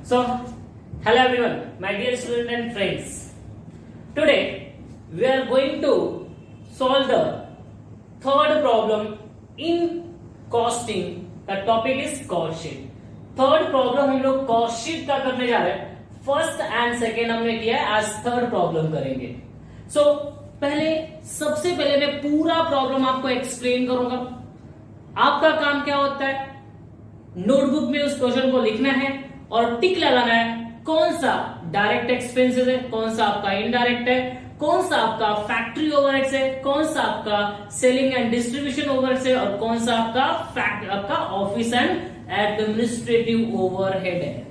So, hello everyone, my dear students and friends. Today, we are going to solve the third problem in costing. The topic is cost sheet. Third problem हम लोग cost sheet का करने जा रहे हैं. First and second हमने किया है, आज थर्ड प्रॉब्लम करेंगे. सबसे पहले मैं पूरा प्रॉब्लम आपको एक्सप्लेन करूंगा. आपका काम क्या होता है, नोटबुक में उस क्वेश्चन को लिखना है और टिक लगाना है कौन सा डायरेक्ट एक्सपेंसेस है, कौन सा आपका इनडायरेक्ट है, कौन सा आपका फैक्ट्री ओवरहेड्स है, कौन सा आपका सेलिंग एंड डिस्ट्रीब्यूशन ओवरहेड्स है और कौन सा आपका ऑफिस एंड एडमिनिस्ट्रेटिव ओवरहेड है.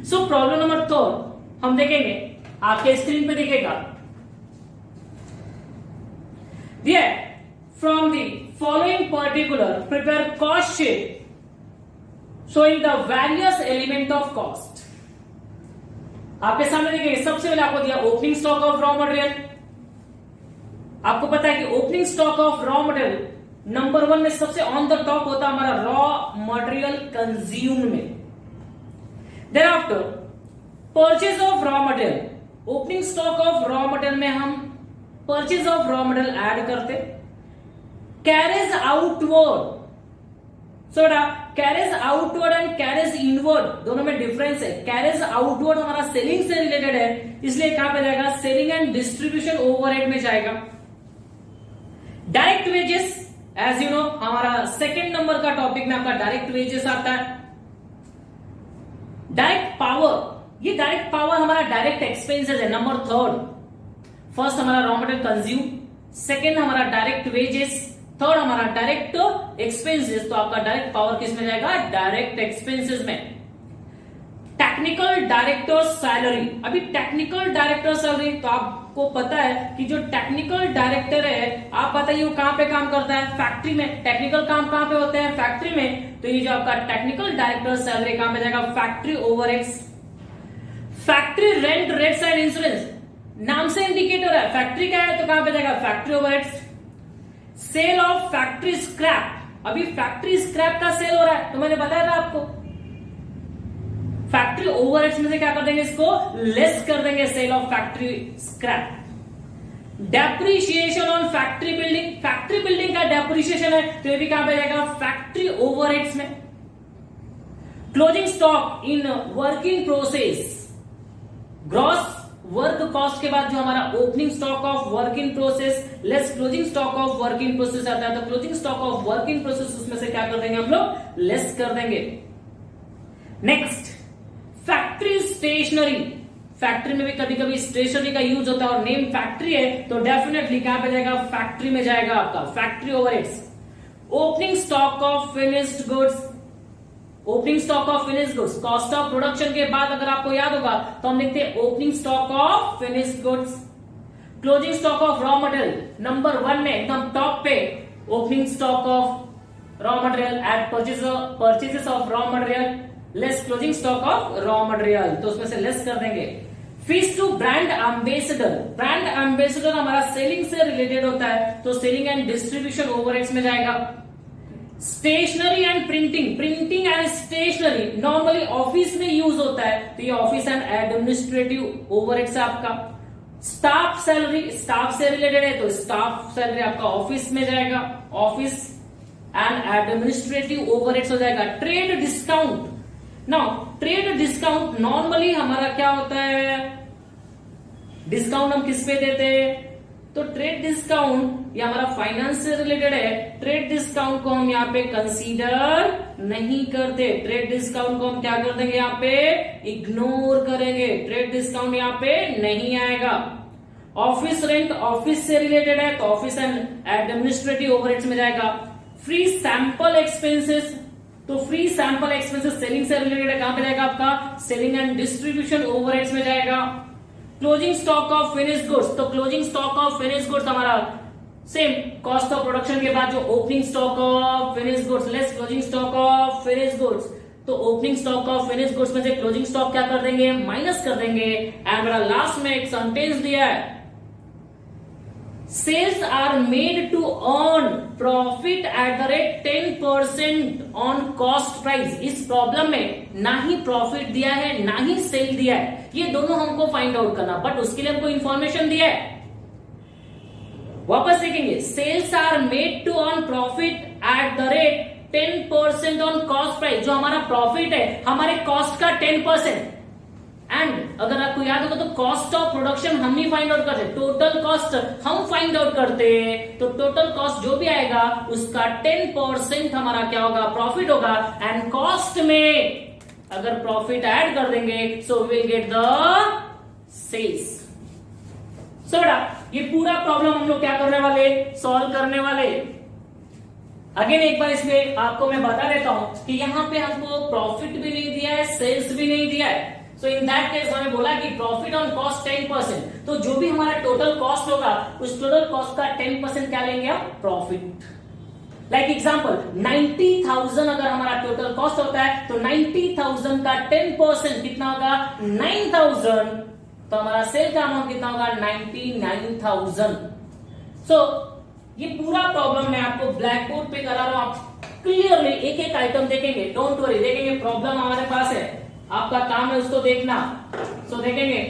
सो प्रॉब्लम नंबर 3 हम देखेंगे, आपके स्क्रीन पे दिखेगा. दिया from the following particular prepare cost sheet showing the various element of cost. आपके सामने देखिए, सबसे पहले आपको दिया opening stock of raw material. आपको पता है कि opening stock of raw material number 1 में सबसे ऑन द टॉप होता है हमारा रॉ मटेरियल कंज्यूम में. Then after purchase of raw material, opening stock of raw material में हम purchase of raw material add करते. Carriage outward, carriage outward and carriage inward दोनों में डिफरेंस है. कैरेज आउटवर्ड हमारा सेलिंग से रिलेटेड है, इसलिए कहां पे जाएगा, सेलिंग एंड डिस्ट्रीब्यूशन ओवरहेड में जाएगा. Direct wages, as you know हमारा सेकंड नंबर का टॉपिक में आपका डायरेक्ट वेजेस आता है. डायरेक्ट पावर, ये डायरेक्ट पावर हमारा डायरेक्ट एक्सपेंसेस है नंबर 3. फर्स्ट हमारा रॉ मटेरियल कंज्यूम, सेकंड हमारा डायरेक्ट वेजेस, थर्ड हमारा डायरेक्ट एक्सपेंसेस. तो आपका डायरेक्ट पावर किस में जाएगा, डायरेक्ट एक्सपेंसेस में. टेक्निकल डायरेक्टर सैलरी, अभी टेक्निकल डायरेक्टर सैलरी तो आपको पता है कि जो टेक्निकल डायरेक्टर है, आप बताइए वो कहां पे काम करता है, फैक्ट्री में. टेक्निकल काम कहां पे होते हैं, फैक्ट्री में. तो ये जो आपका टेक्निकल डायरेक्टर सैलरी कहां पे जाएगा, factory overheads. Factory rent, rates and insurance, नाम से इंडिकेटर है, फैक्ट्री का है तो कहां पे जाएगा, factory overheads. Sale of factory scrap, अभी फैक्ट्री स्क्रैप का सेल हो रहा है तो मैंने बताया था आपको. फैक्ट्री ओवरहेड्स में से क्या कर देंगे, इसको लेस कर देंगे, sale of factory scrap. Depreciation on factory building, factory building का डेप्रिसिएशन है तो ये भी कहां पे जाएगा, फैक्ट्री ओवरहेड्स में. Closing stock in work in process, gross work cost के बाद जो हमारा opening stock of work in process less closing stock of work in process आता है, तो closing stock of work in process उसमें से क्या कर देंगे हम लोग, लेस कर देंगे. नेक्स्ट फैक्ट्री स्टेशनरी, फैक्ट्री में भी कभी कभी स्टेशनरी का यूज होता है और नेम फैक्ट्री है तो डेफिनेटली कहां पे जाएगा, फैक्ट्री में जाएगा आपका factory overheads. Opening stock of finished goods, opening stock of finished goods, cost of production के बाद अगर आपको याद होगा तो हम लिखते हैं opening stock of finished goods. Closing stock of raw material number 1 में एकदम टॉप पे, opening stock of raw material add purchases of raw material less closing stock of raw material, तो उसमें से लेस कर देंगे. Fees to brand ambassador, brand ambassador हमारा selling से रिलेटेड होता है तो सेलिंग एंड डिस्ट्रीब्यूशन ओवरहेड्स में जाएगा. Stationery and printing, printing and stationery normally office में यूज होता है तो ये ऑफिस एंड एडमिनिस्ट्रेटिव ओवरहेड्स है आपका. स्टाफ सैलरी, स्टाफ से रिलेटेड है तो स्टाफ सैलरी आपका ऑफिस में जाएगा, ऑफिस एंड एडमिनिस्ट्रेटिव ओवरहेड्स हो जाएगा. Trade discount, now trade discount normally हमारा क्या होता है, डिस्काउंट हम किस पे देते हैं, तो ट्रेड डिस्काउंट ये हमारा फाइनेंस से रिलेटेड है. ट्रेड डिस्काउंट को हम यहाँ पे कंसीडर नहीं करते, ट्रेड डिस्काउंट को हम क्या कर देंगे, यहाँ पे इग्नोर करेंगे, ट्रेड डिस्काउंट यहाँ पे नहीं आएगा. ऑफिस रेंट ऑफिस से रिलेटेड है तो ऑफिस एंड एडमिनिस्ट्रेटिव ओवरहेड्स में जाएगा. फ्री सैंपल एक्सपेंसेस, तो फ्री सैंपल एक्सपेंसेस सेलिंग से रिलेटेड है, कहां पे जाएगा आपका, सेलिंग एंड डिस्ट्रीब्यूशन ओवरहेड्स में जाएगा. Closing stock of finished goods, तो closing stock of finished goods हमारा सेम कॉस्ट ऑफ प्रोडक्शन के बाद जो opening stock of finished goods less closing stock of finished goods, तो opening stock of finished goods में से क्लोजिंग स्टॉक क्या कर देंगे, माइनस कर देंगे. एंड मेरा लास्ट में एक सेंटेंस दिया है, sales are made to earn profit at the rate 10% on cost price. इस प्रॉब्लम में ना ही प्रॉफिट दिया है ना ही सेल दिया है, ये दोनों हमको फाइंड आउट करना, बट उसके लिए हमको इंफॉर्मेशन दिया है। वापस देखेंगे, sales are made to earn profit at the rate 10% on cost price. जो हमारा प्रॉफिट है हमारे कॉस्ट का 10%। एंड अगर आपको याद होगा तो कॉस्ट ऑफ प्रोडक्शन हम ही फाइंड आउट करते, टोटल कॉस्ट हम फाइंड आउट करते हैं, तो टोटल कॉस्ट जो भी आएगा उसका 10% हमारा क्या होगा, प्रॉफिट होगा। एंड कॉस्ट में अगर प्रॉफिट ऐड कर देंगे so will get the sales. So बेटा ये पूरा प्रॉब्लम हम लोग क्या करने वाले, सॉल्व करने वाले। अगेन एक बार इसमें आपको मैं बता देता हूं कि यहां पे हमको प्रॉफिट भी नहीं दिया है, सेल्स भी नहीं दिया है। सो इन दैट केस हमें बोला कि प्रॉफिट ऑन कॉस्ट 10%, तो जो भी हमारा टोटल कॉस्ट होगा उस टोटल कॉस्ट का 10% क्या लेंगे हम, प्रॉफिट। लाइक एग्जांपल 90,000 अगर हमारा टोटल कॉस्ट होता है तो 90,000 का 10% कितना होगा, 9,000, तो हमारा सेल का अमाउंट कितना होगा, 99,000। सो ये पूरा प्रॉब्लम मैं आपको ब्लैक बोर्ड पे करा रहा हूं, आप क्लियरली एक एक आइटम देखेंगे, डोंट वरी, देखेंगे प्रॉब्लम हमारे पास है, आपका काम है उसको देखना। सो देखेंगे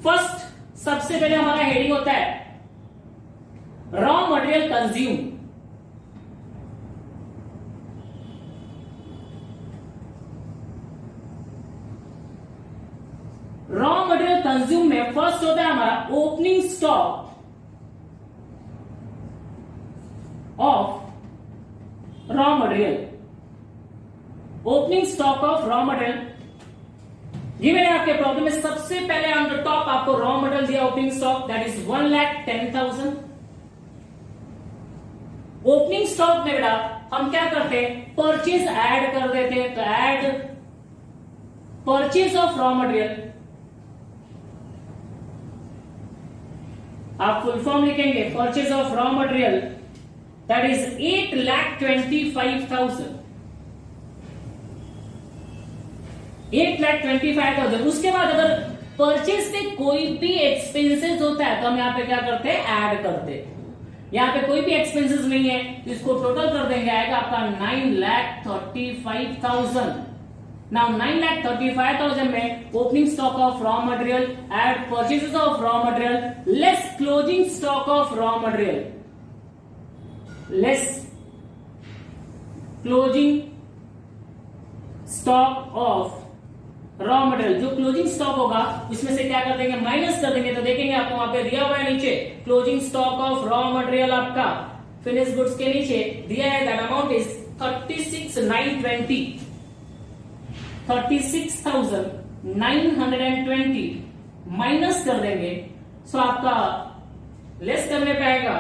फर्स्ट सबसे पहले हमारा हेडिंग होता है raw material consume. Raw material consume में फर्स्ट होता है हमारा opening stock of raw material. Opening stock of raw material, ये मैंने आपके प्रॉब्लम में सबसे पहले ऑन द टॉप आपको रॉ मटेरियल दिया opening stock, that is 1,10,000। Opening stock में बेटा हम क्या करते हैं, परचेज ऐड कर देते हैं, तो add purchase of raw material, आप फुल फॉर्म लिखेंगे purchase of raw material, that is 8,25,000। 8,25,000। उसके बाद अगर परचेज में कोई भी एक्सपेंसेस होता है तो हम यहाँ पे क्या करते हैं, ऐड करते हैं। यहाँ पे कोई भी एक्सपेंसेस नहीं है तो इसको टोटल कर देंगे, आएगा आपका 9,35,000। नाउ 9,35,000 में opening stock of raw material add purchases of raw material less closing stock of raw material, less closing stock of raw material. जो क्लोजिंग स्टॉक होगा उसमें से क्या कर देंगे, माइनस कर देंगे, तो देखेंगे आपको वहां पे दिया हुआ है नीचे closing stock of raw material, आपका फिनिश गुड्स के नीचे दिया है, दैट अमाउंट इज 36,920, 36,920 माइनस कर देंगे, सो आपका लेस करने पे आएगा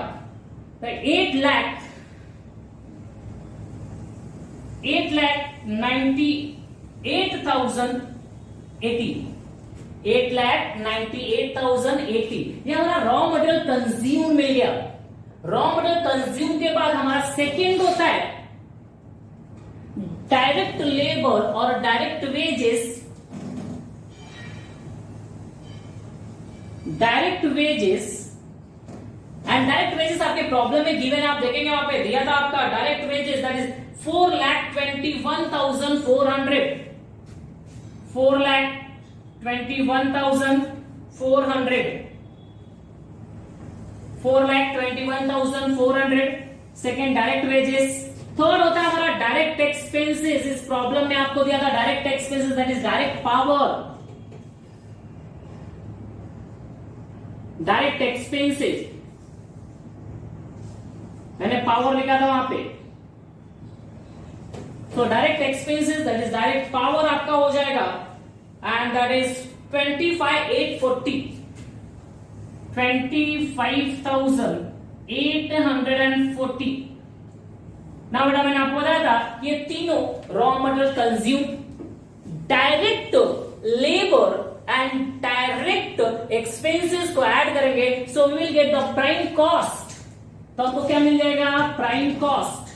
8,98,080, 8,98,080। ये हमारा रॉ मटेरियल कंज्यूम मिल गया। रॉ मटेरियल कंज्यूम के बाद हमारा सेकेंड होता है डायरेक्ट लेबर और direct wages. Direct wages and direct wages आपके प्रॉब्लम में गिवन है, आप देखेंगे वहां पे दिया था आपका direct wages, that is 4,21,400, 4,21,400, 4,21,400 second direct wages. Third होता है हमारा डायरेक्ट एक्सपेंसेस। इस प्रॉब्लम में आपको दिया था direct expenses, that is direct power, direct expenses, मैंने पावर लिखा था वहां पे, तो direct expenses that is direct power आपका हो जाएगा, एंड दैट इज 25,840, 25,840। ना बेटा मैंने आपको बताया था ये तीनों raw material consume, direct labour and direct expenses को ऐड करेंगे, so we will get the prime cost. तो आपको क्या मिल जाएगा, प्राइम कॉस्ट।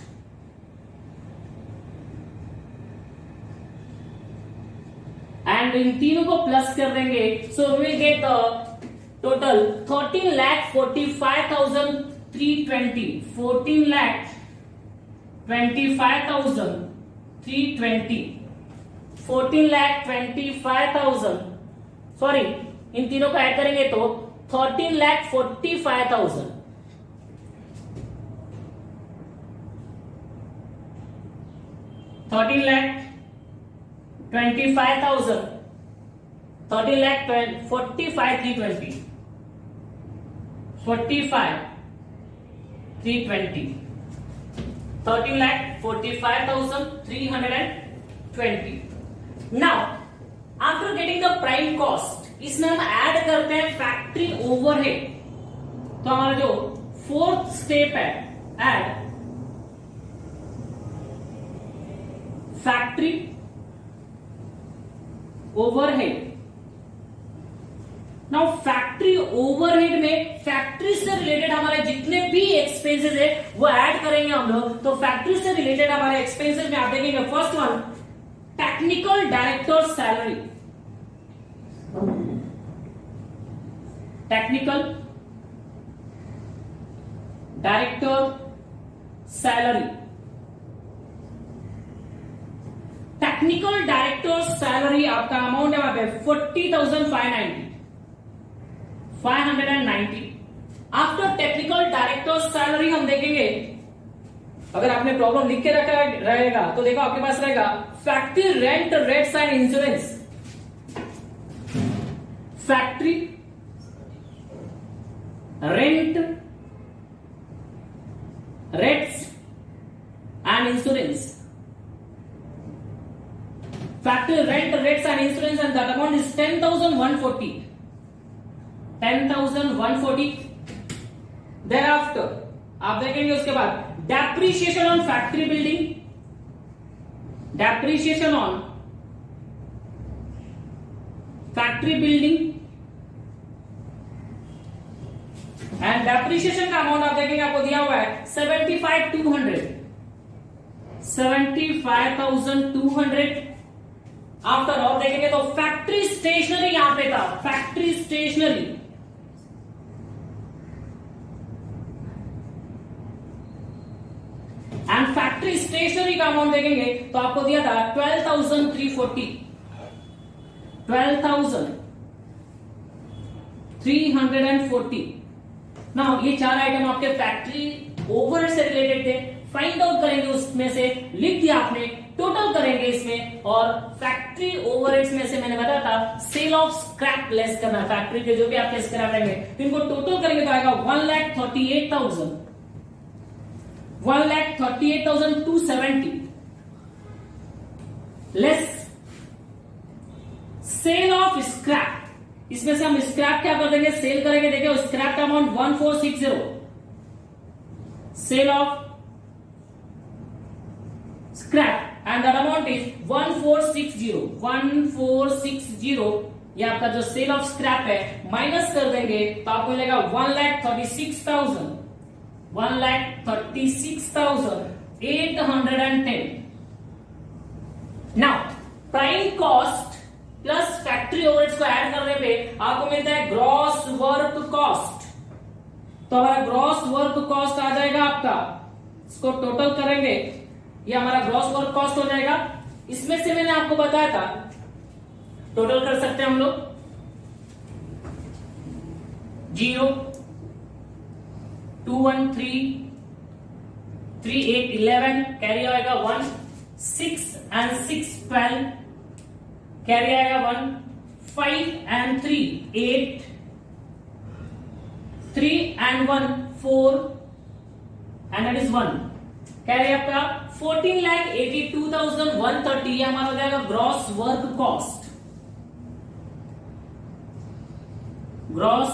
एंड इन तीनों को प्लस कर देंगे, so we will get the total 13,45,320, 14,25,320, 14,25,000, sorry इन तीनों को ऐड करेंगे तो 13,45,000, 13,25,000, 13,45,320, 45,320, 13,45,320. Now, after getting the prime cost, इसमें हम ऐड करते हैं फैक्ट्री ओवरहेड. तो हमारा जो फोर्थ स्टेप है, add factory overhead. Now factory overhead में फैक्ट्री से रिलेटेड हमारे जितने भी एक्सपेंसेस है वो ऐड करेंगे हम लोग. तो फैक्ट्री से रिलेटेड हमारे एक्सपेंसेस में आप देखेंगे first one technical director salary. Technical director salary. Technical director salary आपका अमाउंट है वहां पे 40,590. आफ्टर टेक्निकल डायरेक्टर सैलरी हम देखेंगे, अगर आपने प्रॉब्लम लिख के रखा रहेगा तो देखो आपके पास रहेगा factory rent rates and insurance. Factory rent rates and insurance. Factory rent, rates and insurance, and that amount is 10,140. 10,140. Thereafter, आप देखेंगे उसके बाद depreciation on factory building, depreciation on factory building, and depreciation का अमाउंट आप देखेंगे आपको दिया हुआ है 75,200, 75,200. आफ्टर और देखेंगे तो फैक्ट्री स्टेशनरी यहां पे था, factory stationery and factory stationery का अमाउंट देखेंगे तो आपको दिया था 12,340, 12,340. नाउ ये चार आइटम आपके फैक्ट्री ओवरहेड से रिलेटेड थे. फाइंड आउट करेंगे उसमें से, लिख दिया आपने, टोटल करेंगे इसमें. और फैक्ट्री ओवरहेड्स में से मैंने बताया था सेल ऑफ स्क्रैप लेस करना. फैक्ट्री के जो भी आपके स्क्रैप रहेंगे तो इनको टोटल करेंगे तो आएगा 1,38,000, 1,38,270 लेस सेल ऑफ स्क्रैप. इसमें से हम स्क्रैप क्या कर देंगे, सेल करेंगे. देखिए स्क्रैप का amount 1,460, sale of scrap and that amount is 1,460, 1,460. ये आपका जो सेल ऑफ स्क्रैप है माइनस कर देंगे तो आपको मिलेगा 1,36,000, 1,36,810. Now prime cost plus factory overheads को ऐड करने पे आपको मिलता है ग्रॉस वर्क कॉस्ट. तो हमारा ग्रॉस वर्क कॉस्ट आ जाएगा आपका, इसको टोटल करेंगे, ये हमारा ग्रॉस वर्क कॉस्ट हो जाएगा. इसमें से मैंने आपको बताया था टोटल कर सकते हैं हम लोग 0, 213, 38, 11 कैरी आएगा 1, 6 and 6, 12 कैरी आएगा 1, 5 and 3, 8, 3 and 1, 4 and that is 1 carry आपका 14,82,130. ये हमारा हो जाएगा gross work cost, gross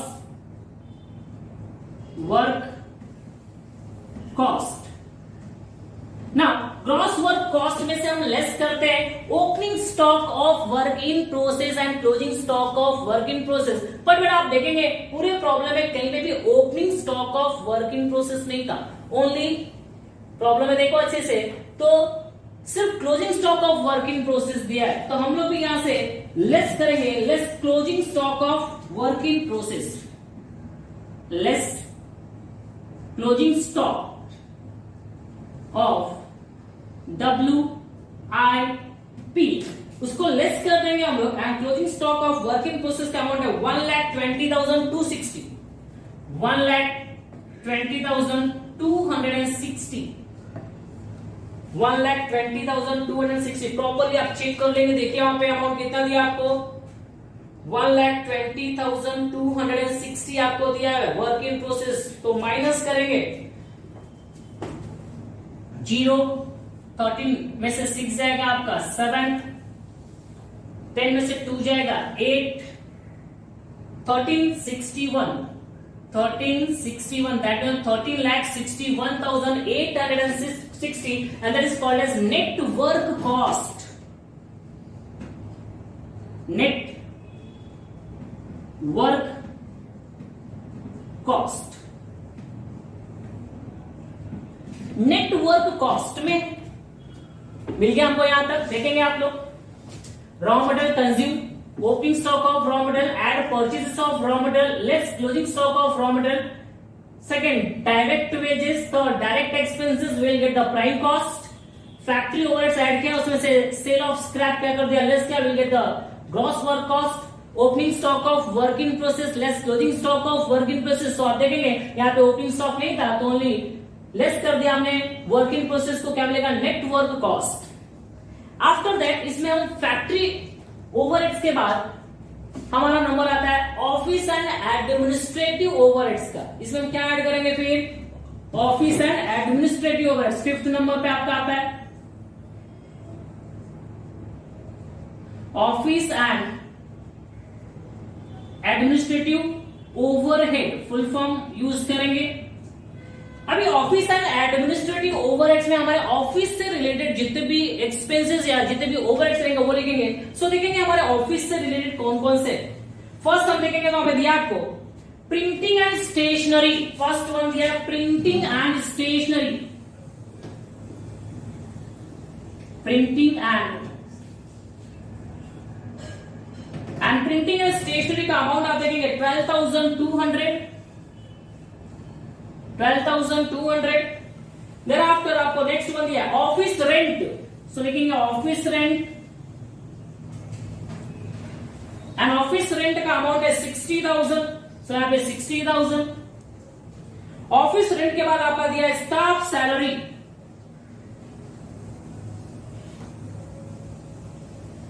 work cost. ना ग्रॉस वर्क कॉस्ट में से हम लेस करते हैं opening stock of work in process and closing stock of work in process. But बेटा आप देखेंगे पूरे प्रॉब्लम में कहीं पे भी opening stock of work in process नहीं था. ओनली प्रॉब्लम में देखो अच्छे से तो सिर्फ closing stock of work in process दिया है. तो हम लोग भी यहां से लेस करेंगे, less closing stock of work in process. Less closing stock of WIP, उसको लेस कर देंगे हम लोग, and closing stock of work in process का अमाउंट है 1,20,260, 1,20,260, 1,20,260 प्रॉपरली आप चेक कर लेंगे। देखिए वहां पे अमाउंट कितना दिया आपको, 1,20,260 आपको दिया है वर्क इन प्रोसेस। तो माइनस करेंगे 0, 13 में से 6 जाएगा आपका 7, 10 में से 2 जाएगा 8, 1361, that means 13,61,860, and that is called as net work cost. Net work cost. Net work cost में मिल गया हमको, यहां तक देखेंगे आप लोग। Raw material consume, opening stock of raw material, add purchases of raw material, less closing stock of raw material. Second, direct wages, third direct expenses will get the prime cost. Factory overheads add किया, उसमें से cell of scrap क्या कर दिया, less क्या, will get the gross work cost. Opening stock of work in process less closing stock of work in process. तो आप देखेंगे यहाँ पे ओपनिंग स्टॉक नहीं था तो ओनली लेस कर दिया हमने वर्क इन प्रोसेस को, क्या मिलेगा, net work cost. After that इसमें हम फैक्ट्री ओवरहेड्स के बाद हमारा नंबर आता है ऑफिस एंड एडमिनिस्ट्रेटिव ओवरहेड्स का। इसमें हम क्या ऐड करेंगे फिर, office and administrative overheads. 5th number पे आपका आता है office and administrative overhead, full form use करेंगे। अभी ऑफिस एंड एडमिनिस्ट्रेटिव ओवरहेड्स में हमारे ऑफिस से रिलेटेड जितने भी एक्सपेंसेस या जितने भी ओवरहेड्स रहेंगे वो लिखेंगे। सो देखेंगे हमारे ऑफिस से रिलेटेड कौन कौन से। फर्स्ट हम देखेंगे, वहां पे दिया आपको printing and stationery. First one दिया printing and stationery, printing and printing and stationery का अमाउंट आप देखेंगे 12,200। देन आफ्टर आपको नेक्स्ट वन दिया ऑफिस रेंट। सो लिखेंगे office rent, and office rent का अमाउंट है 60,000। सो यहाँ पे 60,000। ऑफिस रेंट के बाद आपका दिया है staff salary.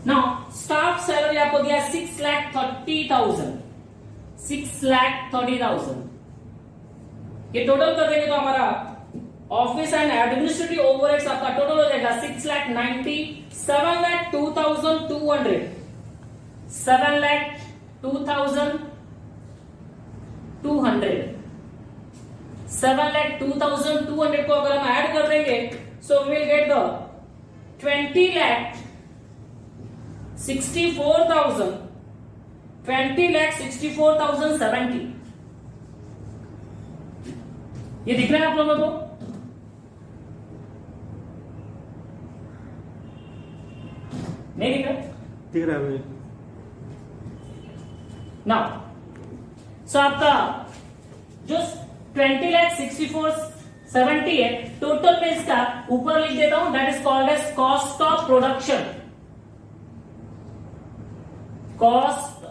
Now staff salary आपको दिया है 6,30,000, 6,30,000। ये टोटल कर देंगे तो हमारा ऑफिस एंड एडमिनिस्ट्रेटिव ओवरहेड्स आपका टोटल हो जाएगा 6,90,000, 7,02,200, 7,02,200, 7,02,200 को अगर हम ऐड कर देंगे so we will get the 20,64,000, 20,64,070। ये दिख रहा है आप लोगों को? नहीं दिख रहा? दिख रहा है मुझे। नाउ सो आपका जो 20,64,70 है टोटल में, इसका ऊपर लिख देता हूं, that is called as cost of production. Cost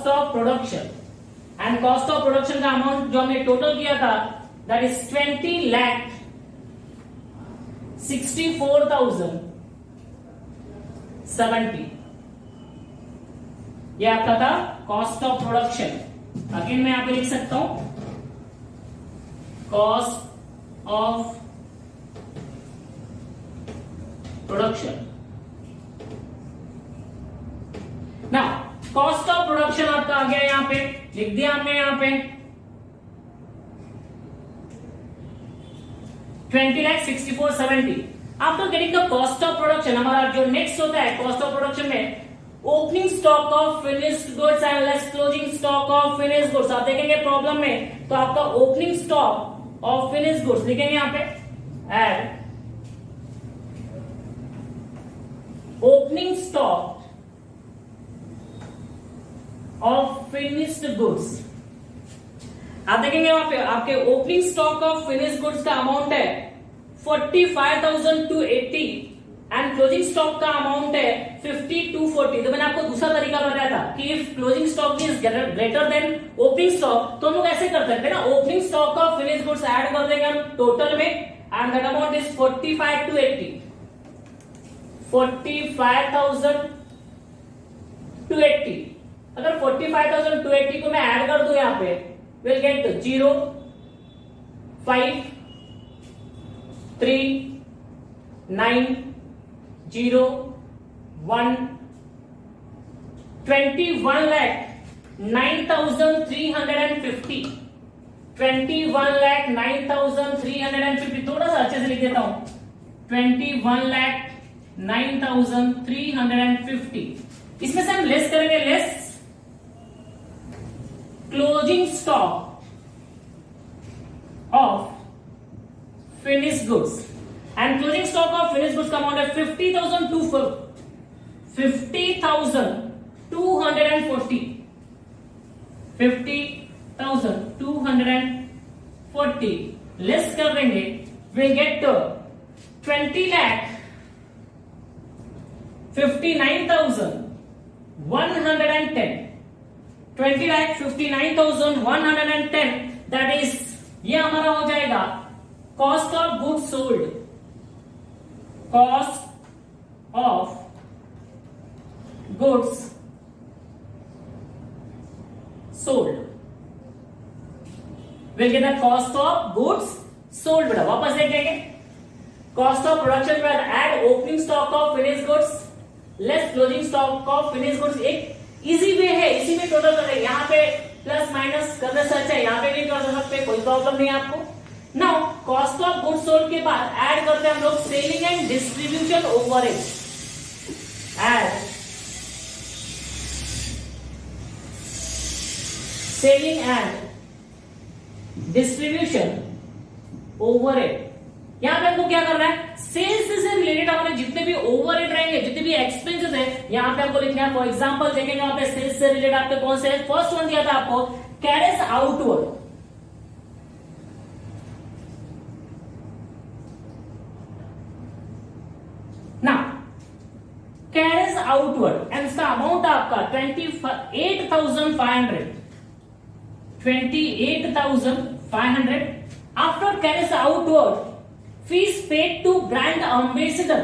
of production, and cost of production का अमाउंट जो हमने टोटल किया था दैट इज 20,64,070। ये आपका था कॉस्ट ऑफ प्रोडक्शन। अगेन मैं यहां पे लिख सकता हूं cost of production. Now cost of production आपका आ गया, यहां पे लिख दिया हमने, यहां पे 20,64,70। After getting the cost of production हमारा जो नेक्स्ट होता है कॉस्ट ऑफ प्रोडक्शन में opening stock of finished goods and less closing stock of finished goods. आप देखेंगे प्रॉब्लम में तो आपका opening stock of finished goods लिखेंगे यहां पे add opening stock of finished goods. आप देखेंगे वहां पे आपके opening stock of finished goods का अमाउंट है 45,280 एंड क्लोजिंग स्टॉक का अमाउंट है 50,240। तो मैंने आपको दूसरा तरीका बताया था कि if closing stock is greater than opening stock तो हम लोग ऐसे कर सकते हैं ना, opening stock of finished goods add कर देंगे हम टोटल में एंड दैट अमाउंट इज 45,280। 45,280 अगर 45,280 को मैं ऐड कर दूं यहां पे विल गेट 0 5 3 9 0 1 21,09,350 21,09,350 थोड़ा सा अच्छे से लिख देता हूं 21,09,350। इसमें से हम लेस करेंगे, less closing stock of finished goods and closing stock of finished goods का अमाउंट है 50,240 50,240 लेस कर देंगे विल गेट 20,59,110 20,59,110 दैट इज ये हमारा हो जाएगा cost of goods sold, cost of goods sold will get the cost of goods sold. बेटा वापस देखेंगे कॉस्ट ऑफ प्रोडक्शन के बाद add opening stock of finished goods less closing stock of finished goods. एक इजी वे है, इसी में total करेंगे, यहाँ पे प्लस माइनस करने से अच्छा है यहाँ पे भी कर सकते, कोई प्रॉब्लम नहीं है आपको। Now cost of goods sold के बाद ऐड करते हैं हम लोग selling and distribution overhead. Add selling and distribution overhead. यहां पे हमको क्या करना है, सेल्स से रिलेटेड हमारे जितने भी ओवरहेड रहेंगे, जितने भी एक्सपेंसेस है यहां पे हमको लिखना है। फॉर एग्जांपल देखेंगे वहां पे सेल्स से रिलेटेड आपके कौन से, फर्स्ट वन दिया था आपको कैरेज आउटवर्ड। ना कैरेज आउटवर्ड एंड इसका अमाउंट आपका 28,500 28,500 after carriage outward fees paid to brand ambassador,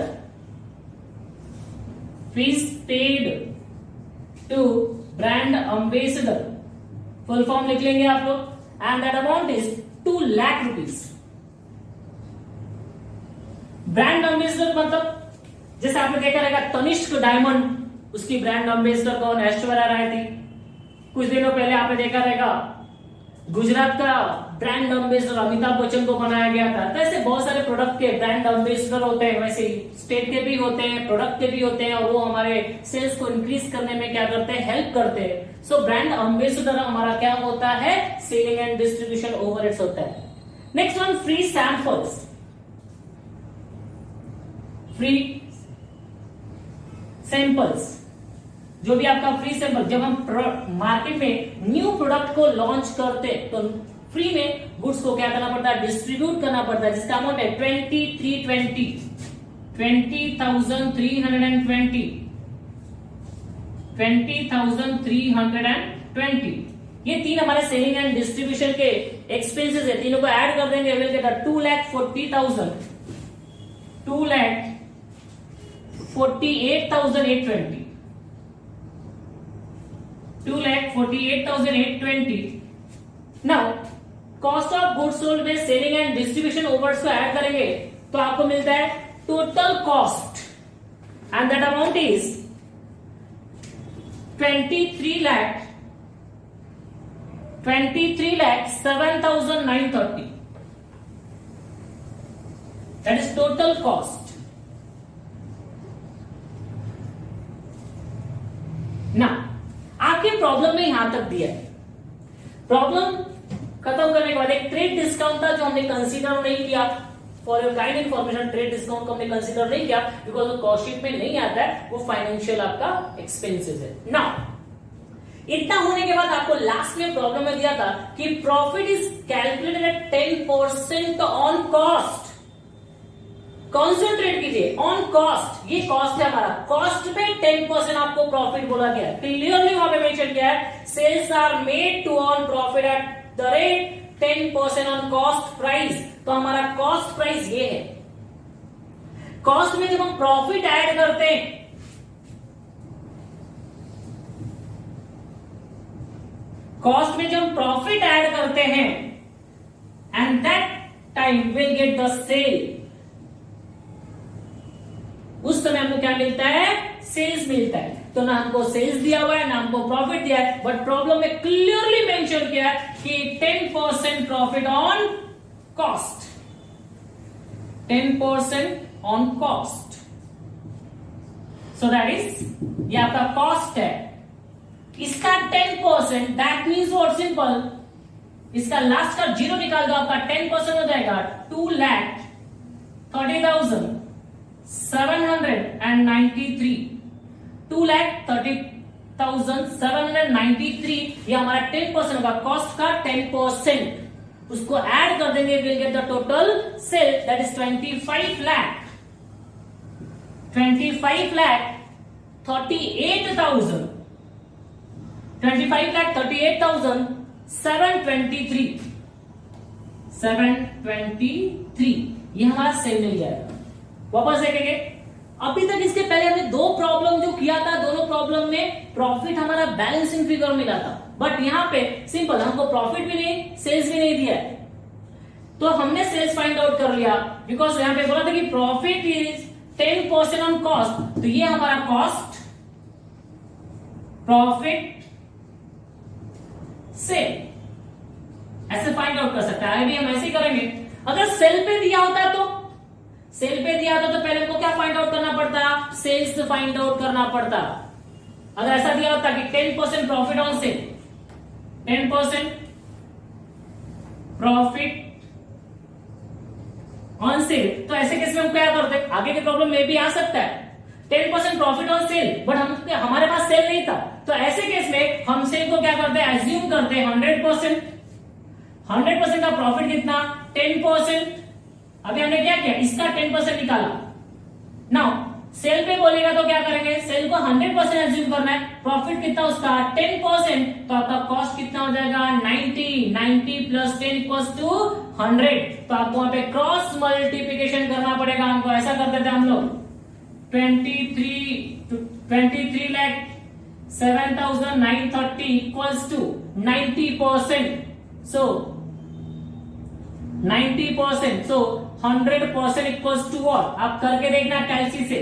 fees paid to brand ambassador full form लिख लेंगे आप लोग and that amount is 2 lakh rupees. Brand ambassador मतलब जैसे आपने देखा रहेगा तनिष्क डायमंड, उसकी ब्रांड एम्बेसडर कौन, ऐश्वर्या राय थी। कुछ दिनों पहले आपने देखा रहेगा गुजरात का ब्रांड एम्बेसडर अमिताभ बच्चन को बनाया गया था। तो ऐसे बहुत सारे प्रोडक्ट के ब्रांड एम्बेसडर होते हैं, वैसे स्टेट के भी होते हैं, प्रोडक्ट के भी होते हैं, और वो हमारे सेल्स को इंक्रीज करने में क्या करते हैं, हेल्प करते हैं। सो ब्रांड एम्बेसडर हमारा क्या होता है, सेलिंग एंड डिस्ट्रीब्यूशन ओवरहेड्स होता है। Next one free samples. Free samples जो भी आपका फ्री सैंपल, जब हम मार्केट में न्यू प्रोडक्ट को लॉन्च करते हैं तो फ्री में गुड्स को क्या करना पड़ता है, डिस्ट्रीब्यूट करना पड़ता है, जिसका अमाउंट है 20,320 20,320 ये तीन हमारे सेलिंग एंड डिस्ट्रीब्यूशन के एक्सपेंसेस है। तीनों को ऐड कर देंगे will get 2,40,000 2,48,820 2,48,820। Now cost of goods sold में सेलिंग एंड डिस्ट्रीब्यूशन ओवरहेड्स को ऐड करेंगे तो आपको मिलता है total cost and that amount is 23,07,930। That is total cost. ना आपके प्रॉब्लम में यहां तक दिया है। प्रॉब्लम खत्म करने के बाद एक ट्रेड डिस्काउंट था जो हमने कंसीडर नहीं किया, for your kind information trade discount को हमने कंसीडर नहीं किया बिकॉज वो कॉस्ट शीट में नहीं आता है, वो फाइनेंशियल आपका एक्सपेंसेस है। नाउ इतना होने के बाद आपको लास्ट में प्रॉब्लम में दिया था कि profit is calculated at 10% on cost. Concentrate कीजिए ऑन कॉस्ट, ये कॉस्ट है हमारा, कॉस्ट पे 10% आपको प्रॉफिट बोला गया है, क्लियरली वहां पे मेंशन किया है sales are made to earn profit at the rate 10% on cost price. तो हमारा कॉस्ट प्राइस ये है। कॉस्ट में जब हम प्रॉफिट ऐड करते हैं, कॉस्ट में जब हम प्रॉफिट ऐड करते हैं and that time will get the sale, उस समय हमको क्या मिलता है, सेल्स मिलता है। तो ना हमको सेल्स दिया हुआ है ना हमको प्रॉफिट दिया है, बट प्रॉब्लम में क्लियरली मेंशन किया है कि 10% profit on cost, 10% on cost. So that is, ये आपका कॉस्ट है, इसका 10% दैट मीन्स व्हाट, सिंपल, इसका लास्ट का जीरो निकाल दो, आपका 10% हो जाएगा 2,30,793, 2,30,793, ये हमारा 10% होगा, कॉस्ट का 10%, उसको ऐड कर देंगे, will get the total sale that is 25 lakh 38,000 723 ये हमारा सेल मिल जाएगा। वापस देखेंगे, अभी तक इसके पहले हमने दो प्रॉब्लम जो किया था, दोनों प्रॉब्लम में प्रॉफिट हमारा बैलेंसिंग फिगर मिला था, बट यहां पे सिंपल हमको प्रॉफिट भी नहीं सेल्स भी नहीं दिया है, तो हमने सेल्स फाइंड आउट कर लिया बिकॉज यहां पे बोला था कि प्रॉफिट इज 10% ऑन कॉस्ट, तो ये हमारा कॉस्ट प्रॉफिट सेल ऐसे फाइंड आउट कर सकते हैं। आगे भी हम ऐसे ही करेंगे। अगर सेल पे दिया होता तो पहले हमको क्या फाइंड आउट करना पड़ता, सेल्स फाइंड आउट करना पड़ता। अगर ऐसा दिया होता कि 10% profit on sale, 10% profit on sale, तो ऐसे केस में हम क्या करते, आगे के प्रॉब्लम में भी आ सकता है 10% प्रॉफिट ऑन सेल, बट हमारे पास सेल नहीं था, तो ऐसे केस में हम सेल को क्या करते हैं, एज्यूम करते हैं 100%। 100% का प्रॉफिट कितना, 10%। अभी हमने क्या किया, इसका 10% निकाला। नाउ सेल पे बोलेगा तो क्या करेंगे, सेल को 100% एज्यूम करना है, प्रॉफिट कितना उसका 10%, तो आपका कॉस्ट कितना हो जाएगा 90 प्लस 10 इक्वल्स टू 100। तो आपको वहां पे क्रॉस मल्टीप्लीकेशन करना पड़ेगा, हमको ऐसा करते थे हम लोग 23,7,930 equals to 90%, so 90%, so 100% equals to what, आप करके देखना कैलसी से,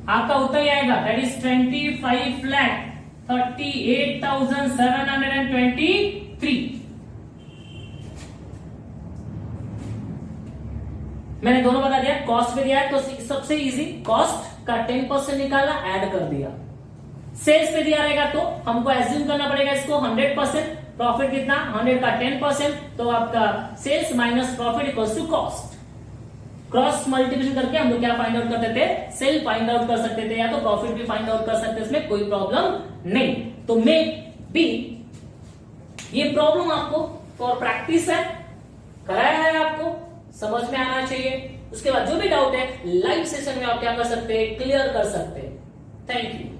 आपका उतना ही आएगा, दैट इज 25,38,723। मैंने दोनों बता दिया, कॉस्ट पे दिया है तो सबसे इजी, कॉस्ट का 10% निकाला, ऐड कर दिया। सेल्स पे दिया रहेगा तो हमको एज्यूम करना पड़ेगा इसको 100%, प्रॉफिट कितना 100 का 10%, तो आपका sales minus profit equals to cost. Cross multiplication करके हम लोग क्या फाइंड आउट करते थे, सेल फाइंड आउट कर सकते थे, या तो प्रॉफिट भी फाइंड आउट कर सकते थे, इसमें कोई प्रॉब्लम नहीं। तो मे बी ये प्रॉब्लम आपको फॉर प्रैक्टिस है, कराया है, आपको समझ में आना चाहिए। उसके बाद जो भी डाउट है लाइव सेशन में आप क्या कर सकते हैं, क्लियर कर सकते हैं। Thank you.